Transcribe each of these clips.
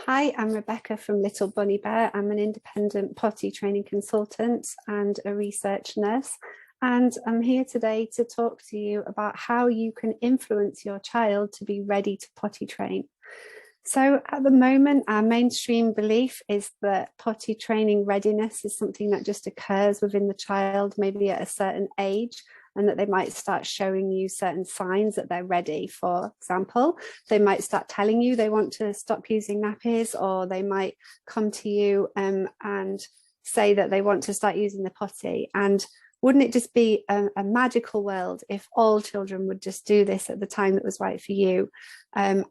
Hi, I'm Rebecca from Little Bunny Bear. I'm an independent potty training consultant and a research nurse. And I'm here today to talk to you about how you can influence your child to be ready to potty train. So at the moment, our mainstream belief is that potty training readiness is something that just occurs within the child, maybe at a certain age, and that they might start showing you certain signs that they're ready. For example, they might start telling you they want to stop using nappies, or they might come to you and say that they want to start using the potty. And wouldn't it just be a magical world if all children would just do this at the time that was right for you? And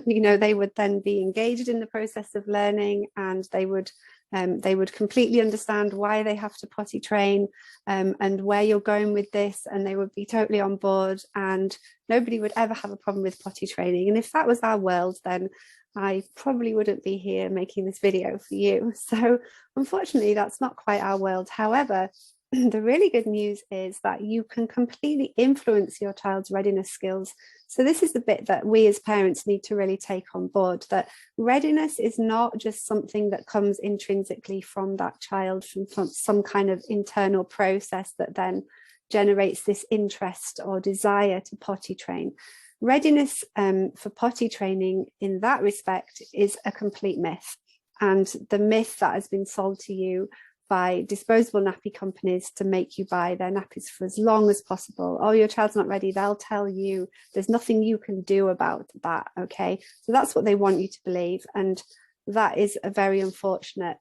they would then be engaged in the process of learning, and they would completely understand why they have to potty train, and where you're going with this, and they would be totally on board, and nobody would ever have a problem with potty training. And if that was our world, then I probably wouldn't be here making this video for you. So unfortunately, that's not quite our world. However, the really good news is that you can completely influence your child's readiness skills. So this is the bit that we as parents need to really take on board, that readiness is not just something that comes intrinsically from that child, from some kind of internal process that then generates this interest or desire to potty train. Readiness for potty training in that respect is a complete myth. And the myth that has been sold to you by disposable nappy companies to make you buy their nappies for as long as possible. Oh, your child's not ready. They'll tell you there's nothing you can do about that. Okay. So that's what they want you to believe. And that is a very unfortunate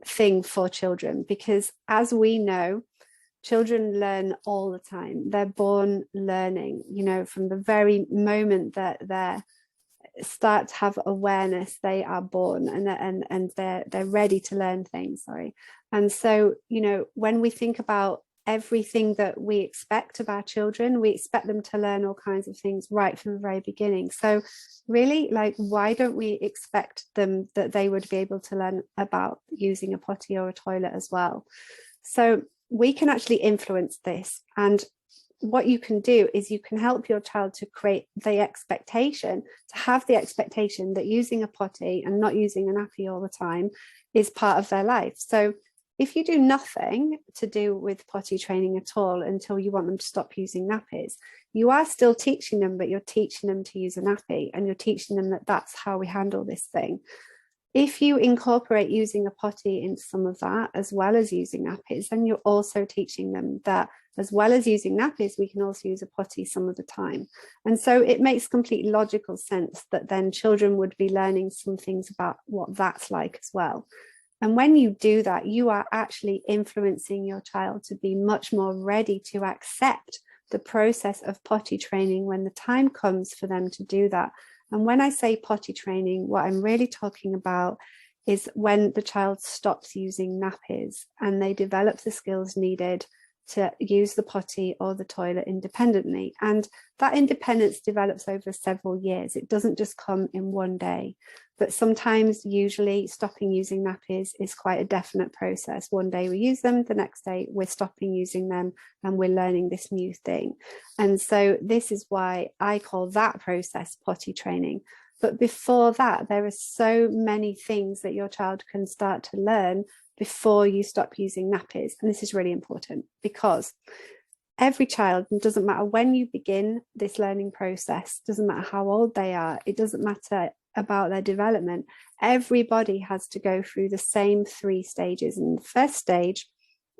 thing for children, because as we know, children learn all the time. They're born learning, from the very moment that they're start to have awareness, they are born, and they're ready to learn things. And so when we think about everything that we expect of our children, we expect them to learn all kinds of things right from the very beginning. So really, why don't we expect them that they would be able to learn about using a potty or a toilet as well? So we can actually influence this. And what you can do is you can help your child to create the expectation, to have the expectation that using a potty and not using a nappy all the time is part of their life. So if you do nothing to do with potty training at all until you want them to stop using nappies, you are still teaching them, but you're teaching them to use a nappy, and you're teaching them that that's how we handle this thing. If you incorporate using a potty into some of that, as well as using nappies, then you're also teaching them that as well as using nappies, we can also use a potty some of the time. And so it makes complete logical sense that then children would be learning some things about what that's like as well. And when you do that, you are actually influencing your child to be much more ready to accept the process of potty training when the time comes for them to do that. And when I say potty training, what I'm really talking about is when the child stops using nappies and they develop the skills needed to use the potty or the toilet independently. And that independence develops over several years. It doesn't just come in one day, but sometimes, usually, stopping using nappies is quite a definite process. One day we use them, the next day we're stopping using them, and we're learning this new thing. And so this is why I call that process potty training. But before that, there are so many things that your child can start to learn before you stop using nappies. And this is really important, because every child, it doesn't matter when you begin this learning process, doesn't matter how old they are, it doesn't matter about their development, everybody has to go through the same 3 stages. And the first stage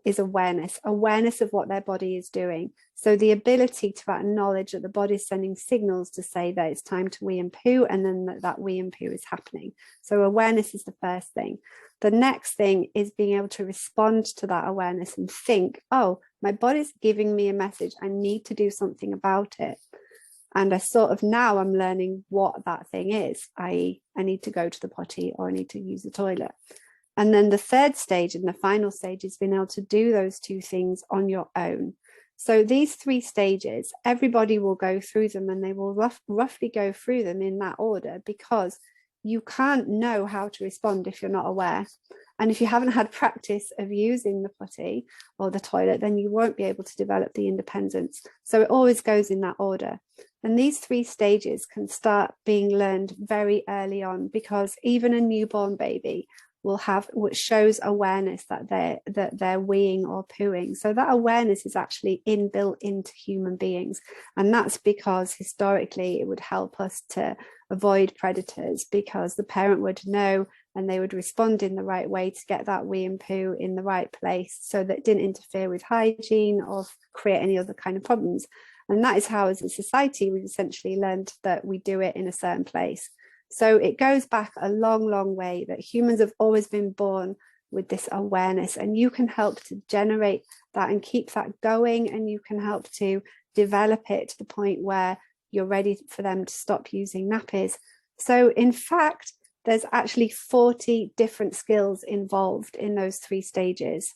is awareness of what their body is doing. So the ability to acknowledge that the body is sending signals to say that it's time to wee and poo, and then that wee and poo is happening. So awareness is the first thing. The next thing is being able to respond to that awareness and think, oh, my body's giving me a message. I need to do something about it. And now I'm learning what that thing is, i.e. I need to go to the potty or I need to use the toilet. And then the third stage and the final stage is being able to do those 2 things on your own. So these 3 stages, everybody will go through them, and they will roughly go through them in that order, because you can't know how to respond if you're not aware. And if you haven't had practice of using the potty or the toilet, then you won't be able to develop the independence. So it always goes in that order. And these 3 stages can start being learned very early on, because even a newborn baby will have, which shows awareness that they're weeing or pooing. So that awareness is actually inbuilt into human beings. And that's because historically it would help us to avoid predators, because the parent would know and they would respond in the right way to get that wee and poo in the right place, so that it didn't interfere with hygiene or create any other kind of problems. And that is how, as a society, we've essentially learned that we do it in a certain place. So it goes back a long, long way, that humans have always been born with this awareness, and you can help to generate that and keep that going, and you can help to develop it to the point where you're ready for them to stop using nappies. So in fact, there's actually 40 different skills involved in those 3 stages.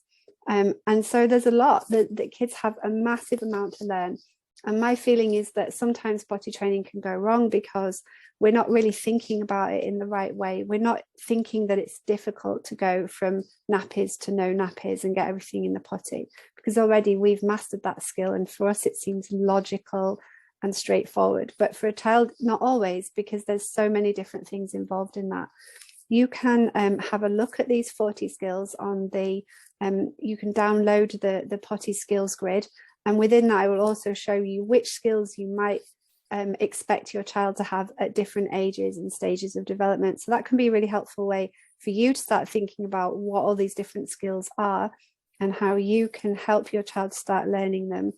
And so there's a lot that kids have a massive amount to learn. And my feeling is that sometimes potty training can go wrong because we're not really thinking about it in the right way. We're not thinking that it's difficult to go from nappies to no nappies and get everything in the potty, because already we've mastered that skill. And for us, it seems logical and straightforward. But for a child, not always, because there's so many different things involved in that. You can have a look at these 40 skills on the, you can download the Potty skills grid. And within that, I will also show you which skills you might expect your child to have at different ages and stages of development. So that can be a really helpful way for you to start thinking about what all these different skills are and how you can help your child start learning them.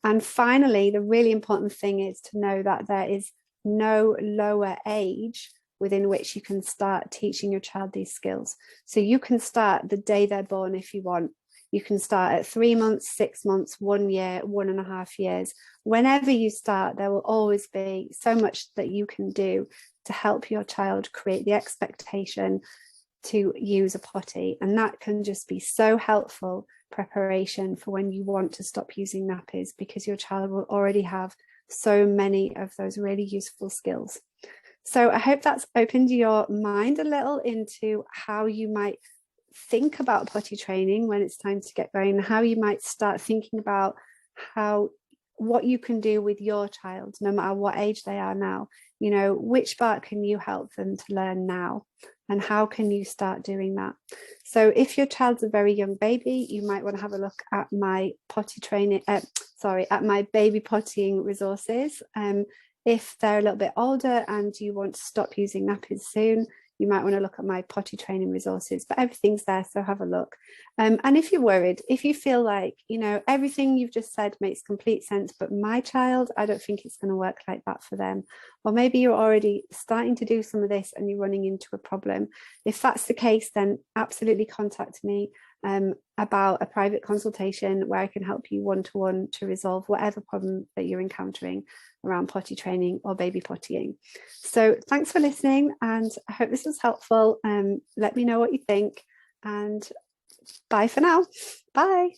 And finally, the really important thing is to know that there is no lower age within which you can start teaching your child these skills. So you can start the day they're born if you want. You can start at 3 months, 6 months, 1 year, 1.5 years. Whenever you start, there will always be so much that you can do to help your child create the expectation to use a potty. And that can just be so helpful preparation for when you want to stop using nappies, because your child will already have so many of those really useful skills. So I hope that's opened your mind a little into how you might think about potty training when it's time to get going, and how you might start thinking about what you can do with your child, no matter what age they are now. You know, which part can you help them to learn now, and how can you start doing that? So if your child's a very young baby, you might want to have a look at my potty training, at my baby pottying resources. If they're a little bit older and you want to stop using nappies soon, you might want to look at my potty training resources, but everything's there, so have a look. And if you're worried, if you feel like, you know, everything you've just said makes complete sense, but my child, I don't think it's going to work like that for them. Or maybe you're already starting to do some of this and you're running into a problem. If that's the case, then absolutely contact me about a private consultation where I can help you one-to-one to resolve whatever problem that you're encountering around potty training or baby pottying. So thanks for listening, and I hope this was helpful. Let me know what you think, and bye for now. Bye.